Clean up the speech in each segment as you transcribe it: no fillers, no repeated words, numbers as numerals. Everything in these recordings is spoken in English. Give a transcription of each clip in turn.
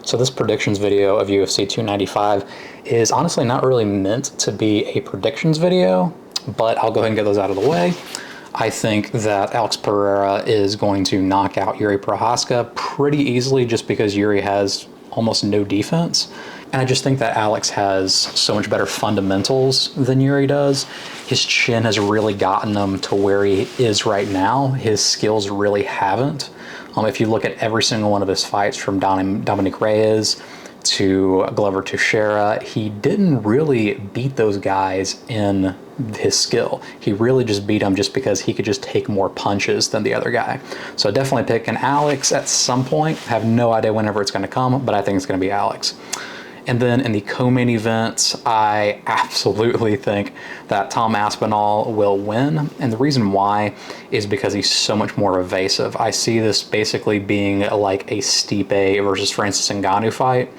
So this predictions video of UFC 295 is honestly not really meant to be a predictions video, but I'll go ahead and get those out of the way. I think that Alex Pereira is going to knock out Yuri Prochazka pretty easily just because Yuri has almost no defense. And I just think that Alex has so much better fundamentals than Yuri does. His chin has really gotten him to where he is right now. His skills really haven't. If you look at every single one of his fights from Dominic Reyes to Glover Teixeira, he didn't really beat those guys in his skill. He really just beat them just because he could just take more punches than the other guy. So definitely pick an Alex at some point. I have no idea whenever it's going to come, but I think it's going to be Alex. And then in the co-main event, I absolutely think that Tom Aspinall will win. And the reason why is because he's so much more evasive. I see this basically being like a Stipe versus Francis Ngannou fight,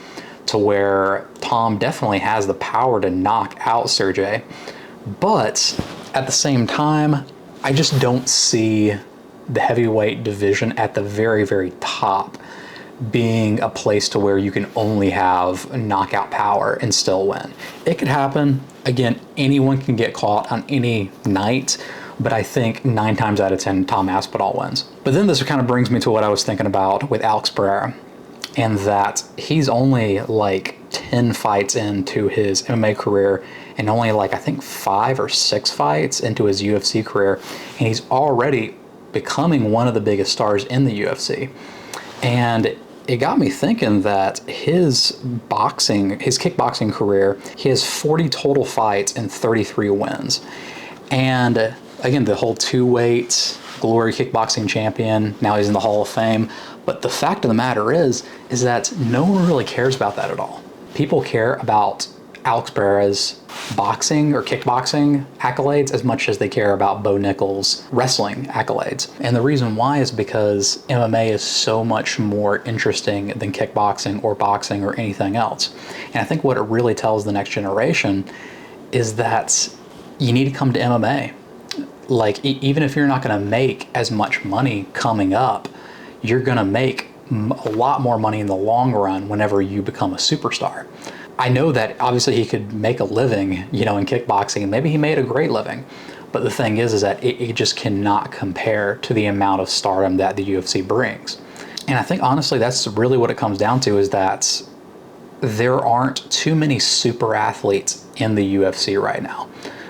to where Tom definitely has the power to knock out Sergey. But at the same time, I just don't see the heavyweight division at the very, very top being a place to where you can only have knockout power and still win. It could happen. Again, anyone can get caught on any night, but I think 9 times out of 10, Tom Aspinall wins. But then this kind of brings me to what I was thinking about with Alex Pereira, and that he's only like 10 fights into his MMA career and only like, I think 5 or 6 fights into his UFC career, and he's already becoming one of the biggest stars in the UFC. And it got me thinking that his kickboxing career, he has 40 total fights and 33 wins. And again, the whole 2-weight glory kickboxing champion, now he's in the Hall of Fame. But the fact of the matter is that no one really cares about that at all. People care about Alex Pereira's boxing or kickboxing accolades as much as they care about Bo Nickal's wrestling accolades. And the reason why is because MMA is so much more interesting than kickboxing or boxing or anything else. And I think what it really tells the next generation is that you need to come to MMA. Like, even if you're not going to make as much money coming up, you're going to make a lot more money in the long run whenever you become a superstar. I know that obviously he could make a living, in kickboxing, and maybe he made a great living. But the thing is that it just cannot compare to the amount of stardom that the UFC brings. And I think honestly, that's really what it comes down to, is that there aren't too many super athletes in the UFC right now.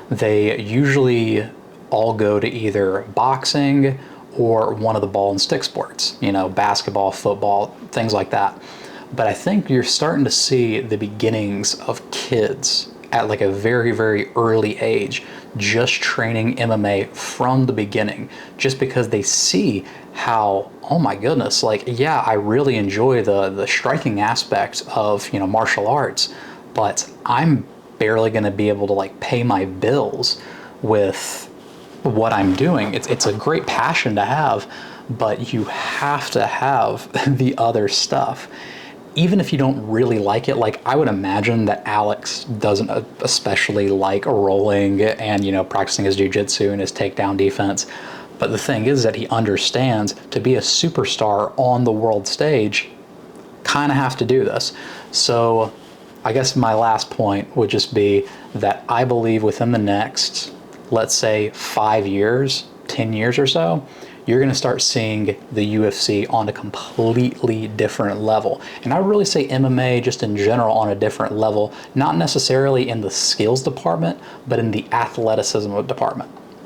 They usually all go to either boxing or one of the ball and stick sports, basketball, football, things like that. But I think you're starting to see the beginnings of kids at like a very, very early age just training MMA from the beginning, just because they see how, oh my goodness, I really enjoy the striking aspect of, martial arts, but I'm barely going to be able to pay my bills with what I'm doing. It's a great passion to have, but you have to have the other stuff. Even if you don't really like it, I would imagine that Alex doesn't especially like rolling and, practicing his jiu-jitsu and his takedown defense. But the thing is that he understands, to be a superstar on the world stage, kind of have to do this. So I guess my last point would just be that I believe within the next, let's say 5 years, 10 years or so, you're going to start seeing the UFC on a completely different level. And I really say MMA just in general on a different level, not necessarily in the skills department, but in the athleticism department.